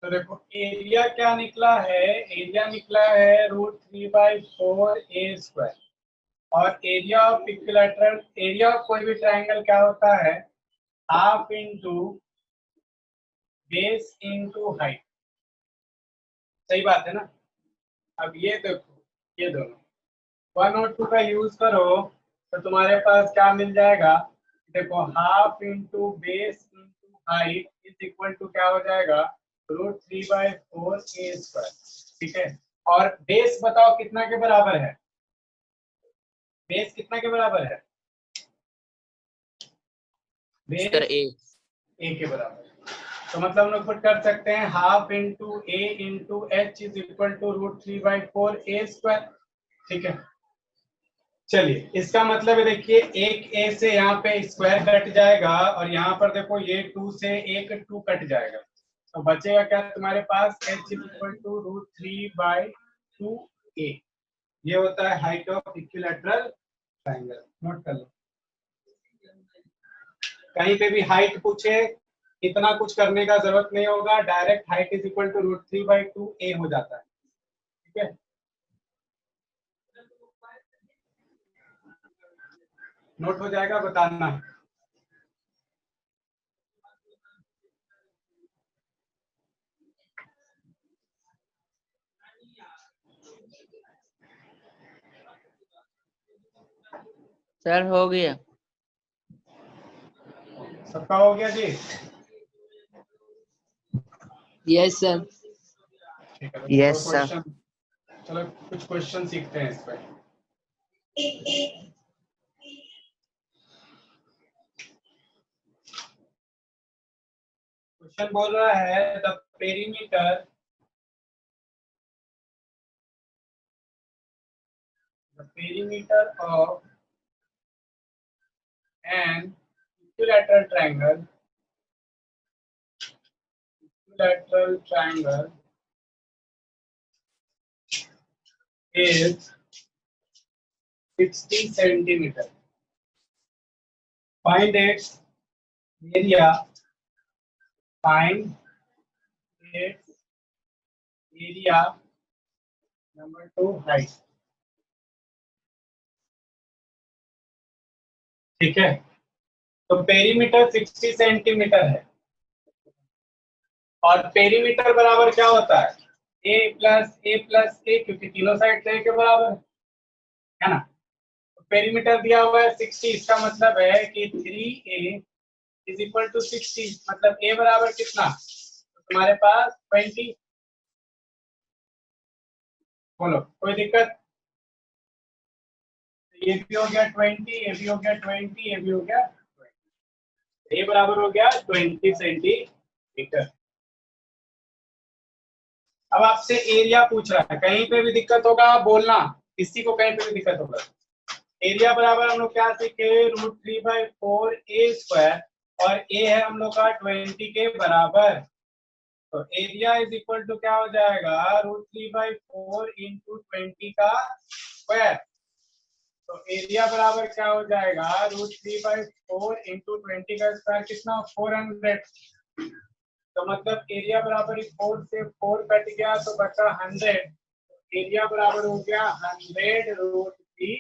तो देखो एरिया क्या निकला है, एरिया निकला है √3/4 a²। और area of equilateral, area of कोई भी ट्रायंगल क्या होता है, half into base into height. सही बात है ना। अब ये देखो, ये दोनों 1 और 2 का यूज करो तो तुम्हारे पास क्या मिल जाएगा, देखो half into base into height is equal to क्या हो जाएगा, √3/4 a²। ठीक है। और बेस बताओ कितना के बराबर है, बेस कितना के बराबर है, बेस सर ए। ए के बराबर। तो मतलब हम लोग पुट कर सकते हैं half into A into H is equal to √3/4 a²। ठीक है। चलिए इसका मतलब है, देखिए एक ए से यहाँ पे स्क्वायर कट जाएगा और यहाँ पर देखो ये 2 से एक 2 कट जाएगा, तो बचेगा क्या तुम्हारे पास, h is equal to √3/2a। ये होता है height of equilateral triangle. Note कर लो, कहीं पे भी हाइट पूछे इतना कुछ करने का जरूरत नहीं होगा, direct height is equal to √3/2a हो जाता है। ठीक है। नोट हो जाएगा, बताना है। सर हो गया। सबका हो गया जी? Yes sir. ठीक है। Yes, sir. चलो कुछ क्वेश्चन सीखते हैं इस पर। क्वेश्चन बोल रहा है the perimeter of an equilateral triangle is 60 centimeter. Find its area. Find its area. Number 2, height. ठीक है। तो पेरीमीटर 60 सेंटीमीटर है और पेरीमीटर बराबर क्या होता है, a प्लस ए, क्योंकि तीनों साइड से a के बराबर है ना। तो पेरीमीटर दिया हुआ है 60, इसका मतलब है कि 3a इज इक्वल टू 60, मतलब a बराबर कितना, तो तुम्हारे पास 20। बोलो कोई दिक्कत, ये भी हो गया 20, ये भी हो गया 20, ये भी हो गया 20, ये बराबर हो गया 20 सेंटीमीटर। अब आपसे एरिया पूछ रहा है, कहीं पे भी दिक्कत होगा बोलना, किसी को कहीं पे भी दिक्कत होगा। एरिया बराबर हम लोग क्या सीखे, √3/4 a² और ए है हम लोग का 20 के बराबर, तो एरिया इज इक्वल टू क्या हो जाएगा, √3/4 इंटू 20 का स्क्वायर। तो एरिया बराबर क्या हो जाएगा, √3/4 इंटू 20 का स्क्वायर कितना, 400। तो मतलब एरिया बराबर 4 से 4 कट गया तो बचा 100। एरिया बराबर हो गया 100√3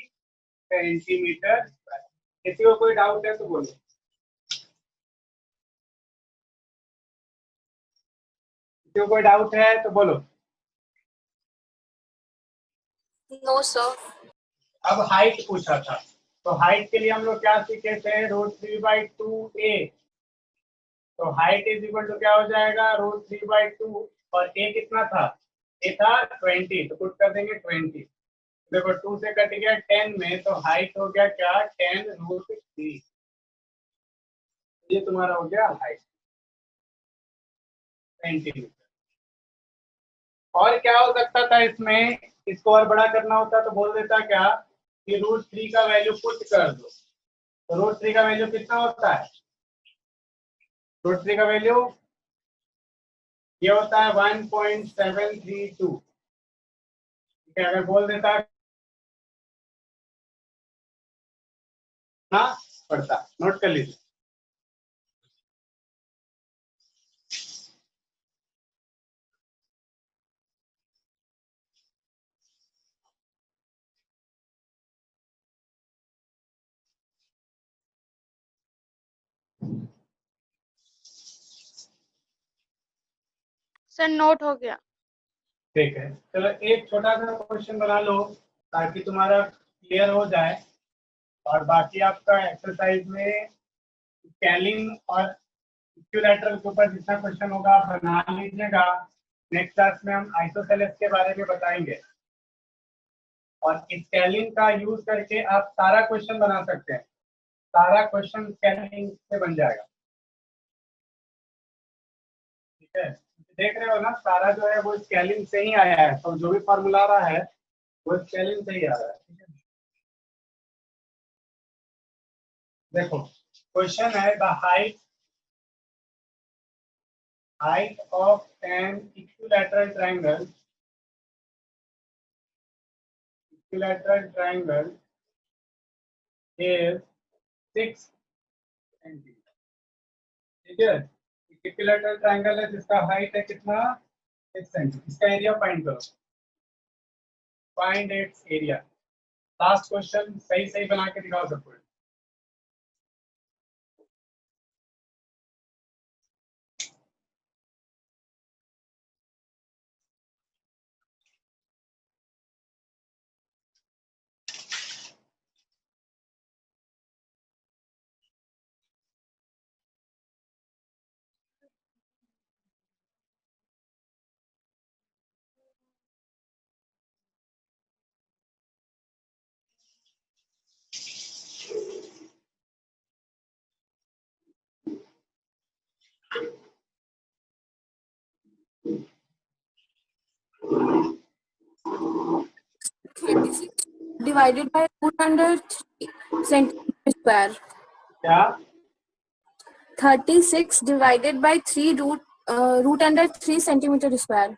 सेंटीमीटर। किसी को कोई डाउट है तो बोलो। किसी को कोई डाउट है तो बोलो। No, sir. अब हाइट पूछा था, तो हाइट के लिए हम लोग क्या सीखे थे, √3/2a। तो हाइट इज इक्वल टू क्या हो जाएगा, √3/2, और a कितना था, a था 20, तो पुट कर देंगे 20। देखो 2 से कट गया 10 में, तो हाइट हो गया क्या, 10√3। ये तुम्हारा हो गया हाइट सेंटीमीटर। और क्या हो सकता था इसमें, इसको और बड़ा करना होता तो बोल देता क्या कि √3 का वैल्यू पुट कर दो। तो √3 का वैल्यू कितना होता है, √3 का वैल्यू ये होता है 1.732। ठीक है, अगर बोल देता ना पड़ता, नोट कर लीजिए। सर नोट हो गया। ठीक है, चलो एक छोटा सा क्वेश्चन बना लो ताकि तुम्हारा क्लियर हो जाए, और बाकी आपका एक्सरसाइज में स्केलिंग और इक्विलैटरल के ऊपर जितना क्वेश्चन होगा आप बना लीजिएगा। नेक्स्ट क्लास में हम आइसोसेलेस के बारे में बताएंगे, और स्केलिंग का यूज करके आप सारा क्वेश्चन बना सकते हैं। सारा क्वेश्चन स्केलिंग से बन जाएगा। ठीक है, देख रहे हो ना, सारा जो है वो स्केलिंग से ही आया है, तो जो भी फॉर्मूला आ रहा है वो स्केलिंग से ही आ रहा है। ठीक है, देखो क्वेश्चन है, the height of an equilateral triangle is 6 centimeter। ठीक है, इक्विलैटरल ट्रायंगल है जिसका हाइट है कितना, 6 सेंटीमीटर। इसका एरिया फाइंड करो, find its area. Last question सही सही बना के दिखाओ सबको। Divided by root under 3 centimeter square. क्या 36 divided by 3 root under 3 centimeter square.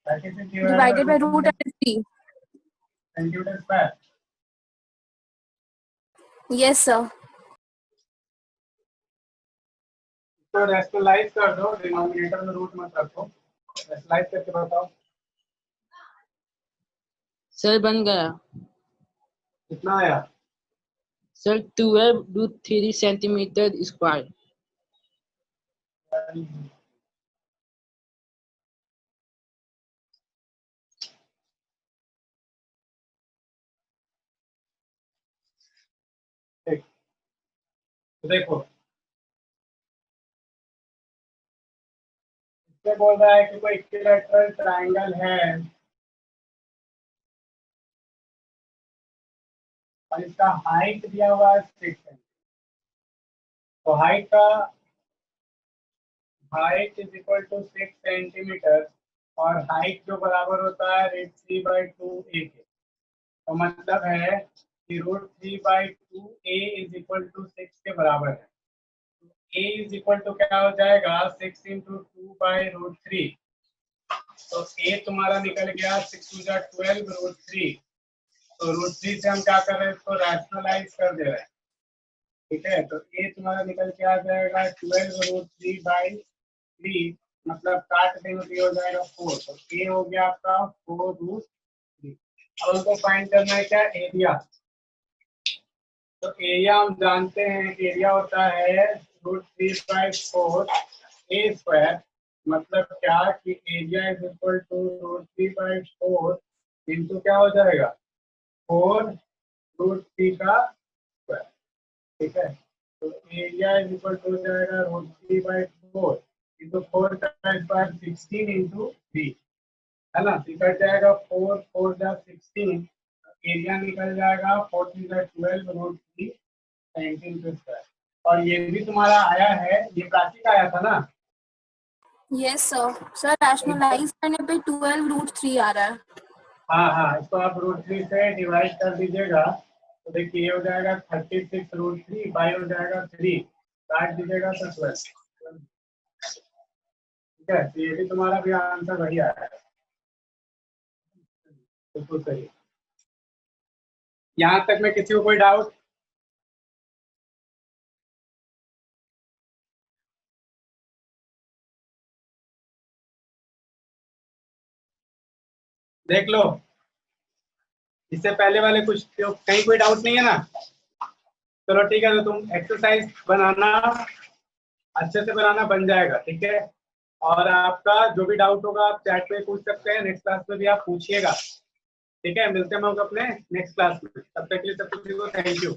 Divided by root under 3. Centimetre square. Yes, sir. तो रेशनलाइज कर दो, डिनोमिनेटर में रूट मत रखो, रेशनलाइज करके बताओ सर बन गया। कितना आया। Sir 12√3 centimetre square. ठीक, तो देखो इससे बोल रहा है कि कोई इक्विलैटरल ट्रायंगल है और इसका हाइट दिया हुआ है 6 सेंटीमीटर। तो height is equal to 6 centimetre, और हाइट जो बराबर होता है √3/2a के। तो मतलब है कि √3/2a इज इक्वल टू 6 के बराबर है। a इज इक्वल टू क्या हो जाएगा 6 into 2 by root 3। तो a तुम्हारा निकल गया 6 to the 12 root 3। तो root 3 से हम क्या कर रहे हैं, इसको रैशनलाइज कर दे रहे हैं, ठीक है। तो a तुम्हारा निकल के आ जाएगा 12 root 3 by 3, मतलब काट देंगे तो ये हो जाएगा 4। तो a हो गया आपका 4 root 3। अब हमको फाइंड करना है क्या, एरिया। तो एरिया हम जानते हैं, एरिया होता है √3 by 4 a स्क्वायर, मतलब क्या कि area is equal to √3 by 4 into क्या हो जाएगा 4 √3 का स्क्वायर, ठीक है। तो एरिया इज इक्वल टू हो जाएगा √3 by 4 इंटू 4 का स्क्वायर 16 इंटू 3, है ना। निकल जाएगा 4 4 जा 16, एरिया निकल जाएगा 4 3 जा 12 √3 19 के स्क्वायर। और ये भी तुम्हारा आया है, ये प्राचीन आया था ना। यस सर रैशनलाइज करने पे 12 √3 आ रहा है। हाँ हाँ, इसको आप √3 से डिवाइड कर दीजिएगा तो देखिए ये हो जाएगा 36 √3 बाई हो जाएगा 3, काट दीजिएगा तो 12, ठीक है। तो ये भी तुम्हारा भी आंसर वही आया है, बिल्कुल सही। यहाँ तक में किसी को कोई डाउट? देख लो, इससे पहले वाले कुछ कहीं कोई डाउट नहीं है ना। चलो ठीक है, तो तुम एक्सरसाइज बनाना अच्छे से बनाना, बन जाएगा, ठीक है। और आपका जो भी डाउट होगा आप चैट पे पूछ सकते हैं, नेक्स्ट क्लास में भी आप पूछिएगा, ठीक है। मिलते हैं हम लोग अपने नेक्स्ट क्लास में, तब तक के लिए सबको थैंक यू।